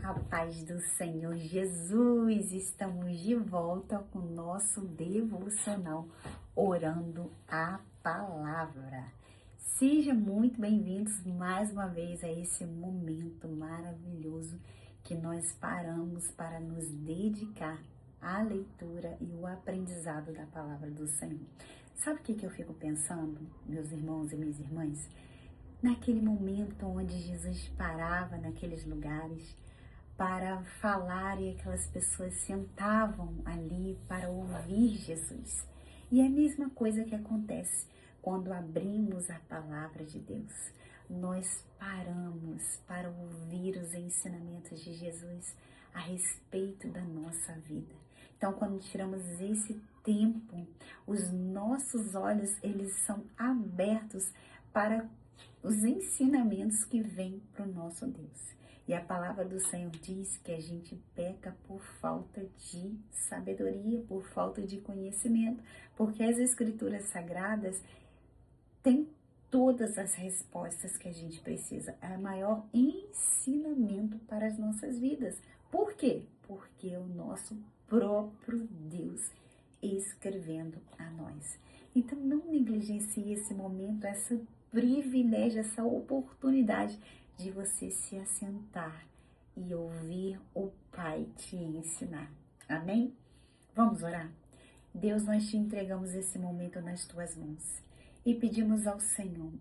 A paz do Senhor Jesus, estamos de volta com o nosso devocional Orando a Palavra. Sejam muito bem-vindos mais uma vez a esse momento maravilhoso que nós paramos para nos dedicar à leitura e o aprendizado da Palavra do Senhor. Sabe o que eu fico pensando, meus irmãos e minhas irmãs? Naquele momento onde Jesus parava naqueles lugares para falar e aquelas pessoas sentavam ali para ouvir Jesus. E é a mesma coisa que acontece quando abrimos a palavra de Deus. Nós paramos para ouvir os ensinamentos de Jesus a respeito da nossa vida. Então, quando tiramos esse tempo, os nossos olhos, eles são abertos para os ensinamentos que vêm para o nosso Deus. E a palavra do Senhor diz que a gente peca por falta de sabedoria, por falta de conhecimento, porque as Escrituras Sagradas têm todas as respostas que a gente precisa. É o maior ensinamento para as nossas vidas. Por quê? Porque é o nosso próprio Deus escrevendo a nós. Então não negligencie esse momento, esse privilégio, essa oportunidade de você se assentar e ouvir o Pai te ensinar. Amém? Vamos orar? Deus, nós te entregamos esse momento nas tuas mãos e pedimos ao Senhor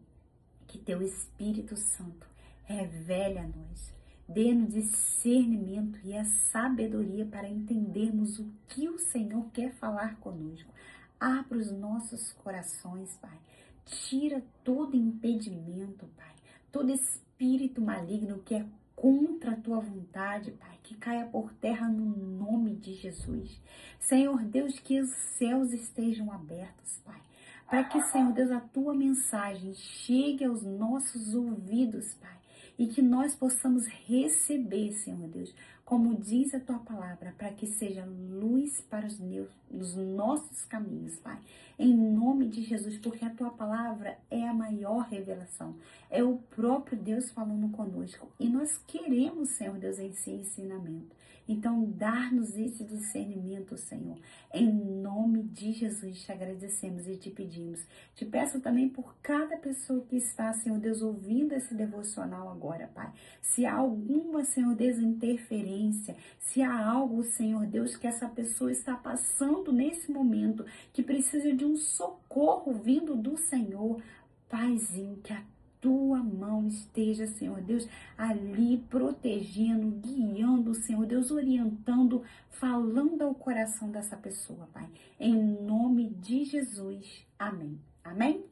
que teu Espírito Santo revele a nós, dê-nos discernimento e a sabedoria para entendermos o que o Senhor quer falar conosco. Abra os nossos corações, Pai. Tira todo impedimento, Pai. Todo espírito maligno que é contra a tua vontade, Pai, que caia por terra no nome de Jesus. Senhor Deus, que os céus estejam abertos, Pai, para que, Senhor Deus, a tua mensagem chegue aos nossos ouvidos, Pai, e que nós possamos receber, Senhor Deus, como diz a tua palavra, para que seja luz para os nossos caminhos, Pai, em nome de Jesus, porque a tua palavra é a maior revelação, é o próprio Deus falando conosco, e nós queremos, Senhor Deus, esse ensinamento. Então, dar-nos esse discernimento, Senhor, em nome de Jesus, te agradecemos e te pedimos. Te peço também por cada pessoa que está, Senhor Deus, ouvindo esse devocional agora, Pai. Se há alguma, Senhor Deus, interferência, se há algo, Senhor Deus, que essa pessoa está passando nesse momento, que precisa de um socorro vindo do Senhor, Paizinho, que a tua mão esteja, Senhor Deus, ali protegendo, guiando, Senhor Deus, orientando, falando ao coração dessa pessoa, Pai. Em nome de Jesus. Amém. Amém?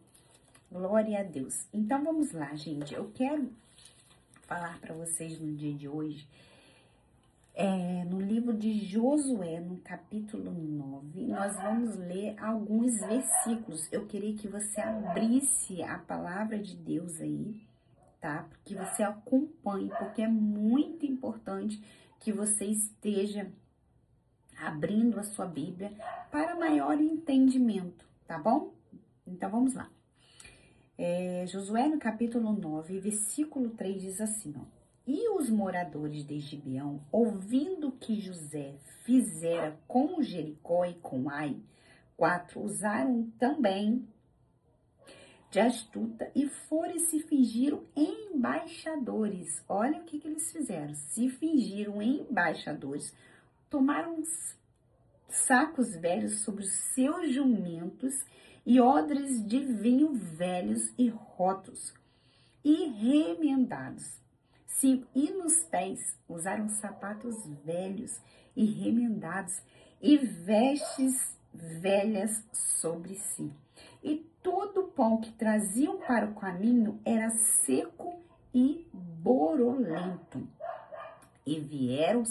Glória a Deus. Então vamos lá, gente. Eu quero falar para vocês no dia de hoje, no livro de Josué, no capítulo 9, nós vamos ler alguns versículos. Eu queria que você abrisse a palavra de Deus aí, tá? Que você acompanhe, porque é muito importante que você esteja abrindo a sua Bíblia para maior entendimento, tá bom? Então vamos lá. Josué, no capítulo 9, versículo 3, diz assim, ó. E os moradores de Gibeão, ouvindo que José fizera com Jericó e com Ai, 4, usaram também de astuta e foram e se fingiram embaixadores. Olha o que eles fizeram. Se fingiram embaixadores, tomaram sacos velhos sobre os seus jumentos e odres de vinho velhos e rotos e remendados. E nos pés usaram sapatos velhos e remendados e vestes velhas sobre si. E todo o pão que traziam para o caminho era seco e borolento. E vieram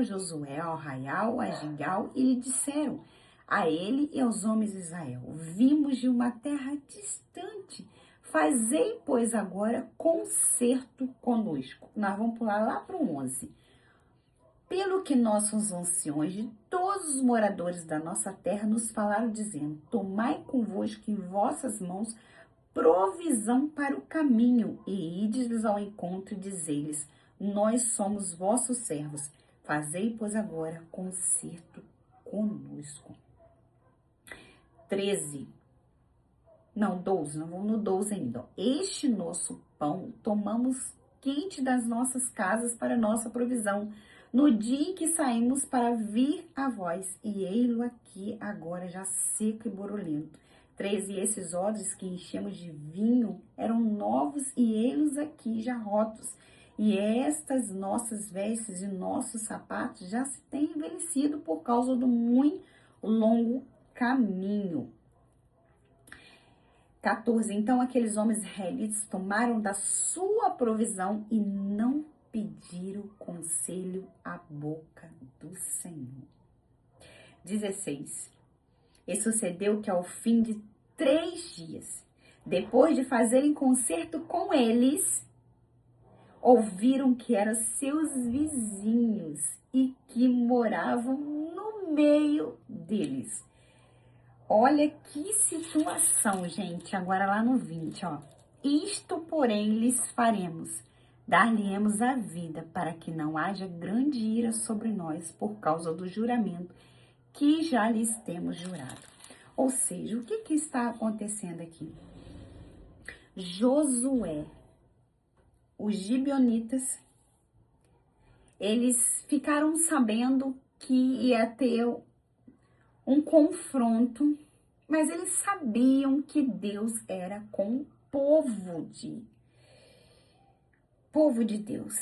Josué ao arraial, a Gilgal, e lhe disseram a ele e aos homens de Israel: vimos de uma terra distante. Fazei, pois, agora concerto conosco. Nós vamos pular lá para o 11. Pelo que nossos anciões de todos os moradores da nossa terra nos falaram, dizendo: tomai convosco em vossas mãos provisão para o caminho, e ides ao encontro e dizei-lhes: nós somos vossos servos. Fazei, pois, agora concerto conosco. 13. Não, 12, não vamos no 12 ainda. Este nosso pão tomamos quente das nossas casas para nossa provisão, no dia em que saímos para vir a vós, e ei-lo aqui agora já seco e borulento. 13. E esses odres que enchemos de vinho eram novos, e ei-los aqui já rotos. E estas nossas vestes e nossos sapatos já se têm envelhecido por causa do muito longo caminho. 14. Então aqueles homens israelitas tomaram da sua provisão e não pediram conselho à boca do Senhor. 16. E sucedeu que ao fim de 3 dias, depois de fazerem concerto com eles, ouviram que eram seus vizinhos e que moravam no meio deles. Olha que situação, gente. Agora lá no 20, ó. Isto, porém, lhes faremos. Dar-lhe-emos a vida, para que não haja grande ira sobre nós por causa do juramento que já lhes temos jurado. Ou seja, o que está acontecendo aqui? Josué, os gibeonitas, eles ficaram sabendo que ia ter um confronto, mas eles sabiam que Deus era com o povo de Deus.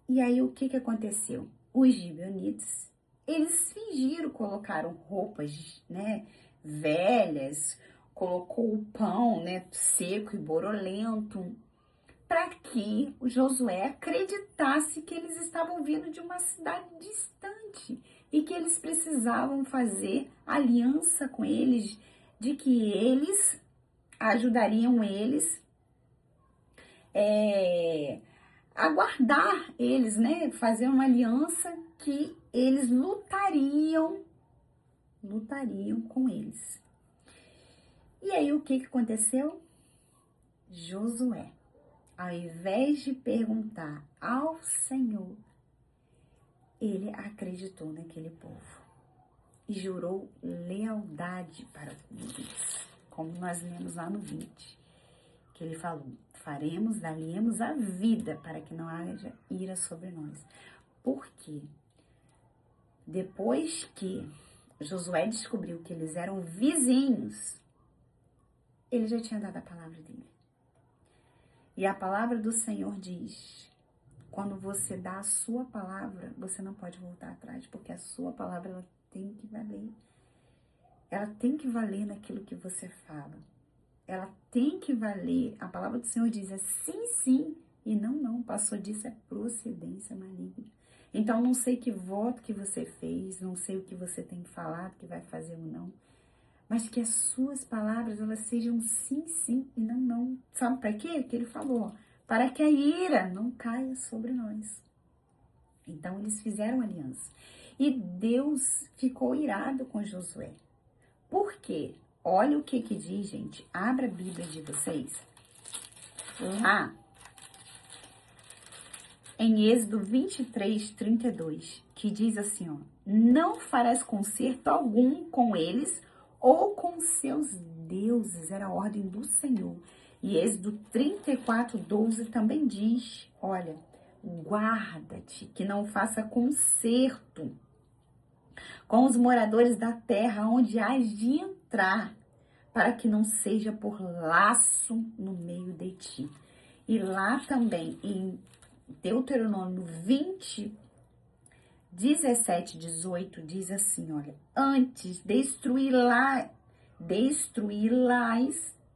E aí o que aconteceu? Os gibeonitas, eles fingiram, colocaram roupas, né, velhas, colocou o pão, né, seco e borolento, para que o Josué acreditasse que eles estavam vindo de uma cidade distante e que eles precisavam fazer aliança com eles, de que eles ajudariam eles a guardar eles, né? Fazer uma aliança que eles lutariam com eles. E aí o que aconteceu? Josué, ao invés de perguntar ao Senhor, ele acreditou naquele povo e jurou lealdade para com Deus, como nós lemos lá no 20, que ele falou: dar-lhe-emos a vida para que não haja ira sobre nós. Porque depois que Josué descobriu que eles eram vizinhos, ele já tinha dado a palavra dele. E a palavra do Senhor diz: quando você dá a sua palavra, você não pode voltar atrás, porque a sua palavra ela tem que valer. Ela tem que valer naquilo que você fala. Ela tem que valer. A palavra do Senhor diz: é sim, sim, e não, não. Passou disso é procedência maligna. Então, não sei que voto que você fez, não sei o que você tem falado, que vai fazer ou não, mas que as suas palavras, elas sejam sim, sim, e não, não. Sabe para quê? O que ele falou? Para que a ira não caia sobre nós. Então, eles fizeram aliança. E Deus ficou irado com Josué. Por quê? Olha o que diz, gente. Abra a Bíblia de vocês. Lá, em Êxodo 23, 32, que diz assim, ó: não farás concerto algum com eles ou com seus deuses. Era a ordem do Senhor. E Êxodo 34, 12 também diz, olha: guarda-te que não faça concerto com os moradores da terra onde hás de entrar, para que não seja por laço no meio de ti. E lá também, em Deuteronômio 20, 17, 18, diz assim, olha: antes destruí-las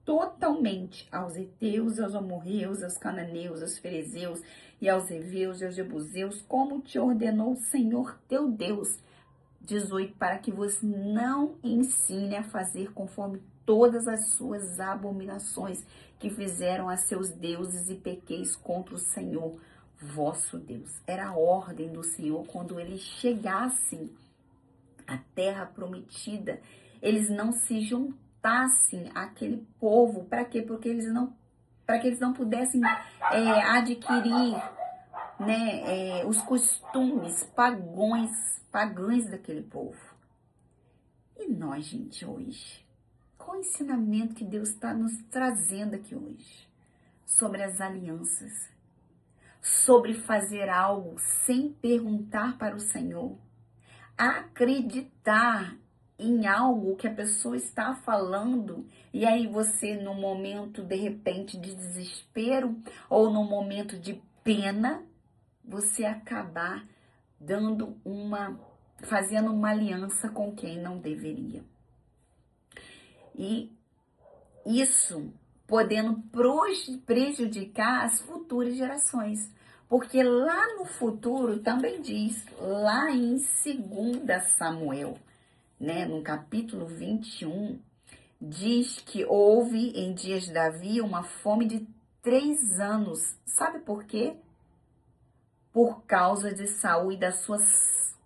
totalmente aos heteus, aos amorreus, aos cananeus, aos ferezeus e aos heveus e aos jebuseus, como te ordenou o Senhor teu Deus. 18, para que você não ensine a fazer conforme todas as suas abominações que fizeram a seus deuses e pequeis contra o Senhor vosso Deus. Era a ordem do Senhor quando eles chegassem à terra prometida, eles não se juntassem àquele povo. Para quê? Porque para que eles não pudessem adquirir né, os costumes pagãos daquele povo. E nós, gente, hoje, qual o ensinamento que Deus está nos trazendo aqui hoje? Sobre as alianças, sobre fazer algo sem perguntar para o Senhor, acreditar em algo que a pessoa está falando, e aí você, no momento, de repente, de desespero, ou no momento de pena, você acabar fazendo uma aliança com quem não deveria. E isso podendo prejudicar as futuras gerações. Porque lá no futuro, também diz, lá em 2 Samuel, né, no capítulo 21, diz que houve em dias de Davi uma fome de 3 anos. Sabe por quê? Por causa de Saul e da sua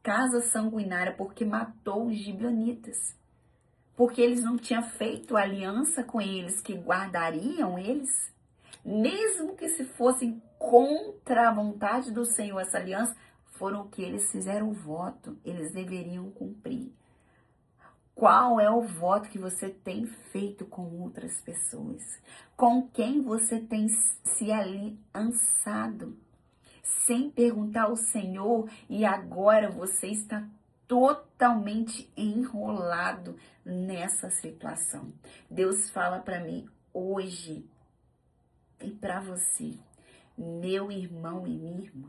casa sanguinária, porque matou os gibeonitas. Porque eles não tinham feito aliança com eles, que guardariam eles, mesmo que se fossem contra a vontade do Senhor essa aliança, foram o que eles fizeram o voto, eles deveriam cumprir. Qual é o voto que você tem feito com outras pessoas? Com quem você tem se aliançado? Sem perguntar ao Senhor, e agora você está totalmente enrolado nessa situação. Deus fala para mim hoje e para você, meu irmão e minha irmã,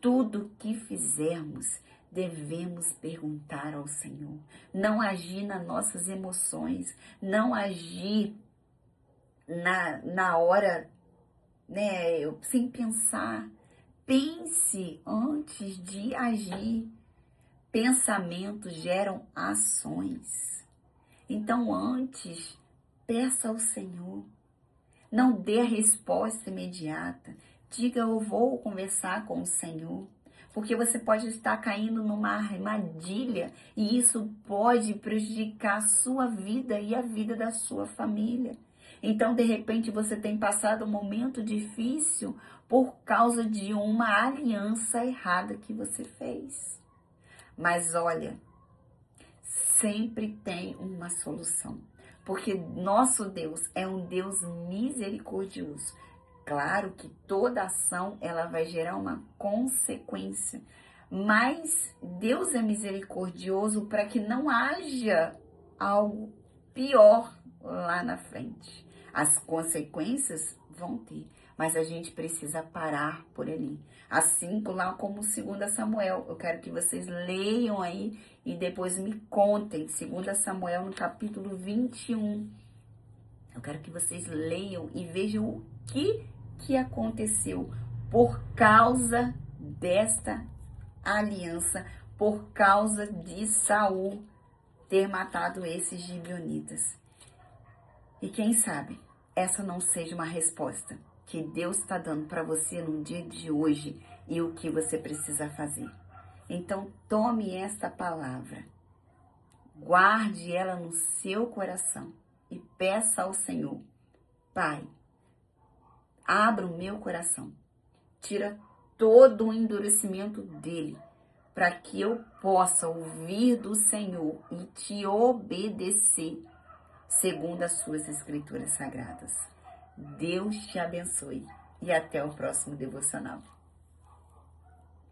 tudo que fizermos, devemos perguntar ao Senhor. Não agir nas nossas emoções, não agir na hora, né, sem pensar. Pense antes de agir. Pensamentos geram ações. Então, antes, peça ao Senhor. Não dê a resposta imediata. Diga, eu vou conversar com o Senhor. Porque você pode estar caindo numa armadilha e isso pode prejudicar a sua vida e a vida da sua família. Então, de repente, você tem passado um momento difícil por causa de uma aliança errada que você fez. Mas olha, sempre tem uma solução, porque nosso Deus é um Deus misericordioso. Claro que toda ação ela vai gerar uma consequência, mas Deus é misericordioso para que não haja algo pior lá na frente. As consequências vão ter, mas a gente precisa parar por ali. Assim lá como 2 Samuel, eu quero que vocês leiam aí e depois me contem. 2 Samuel no capítulo 21. Eu quero que vocês leiam e vejam o que aconteceu por causa desta aliança, por causa de Saul ter matado esses gibeonitas. E quem sabe essa não seja uma resposta que Deus está dando para você no dia de hoje e o que você precisa fazer. Então, tome esta palavra, guarde ela no seu coração e peça ao Senhor, Pai, abra o meu coração, tira todo o endurecimento dele, para que eu possa ouvir do Senhor e te obedecer, segundo as suas escrituras sagradas. Deus te abençoe e até o próximo devocional.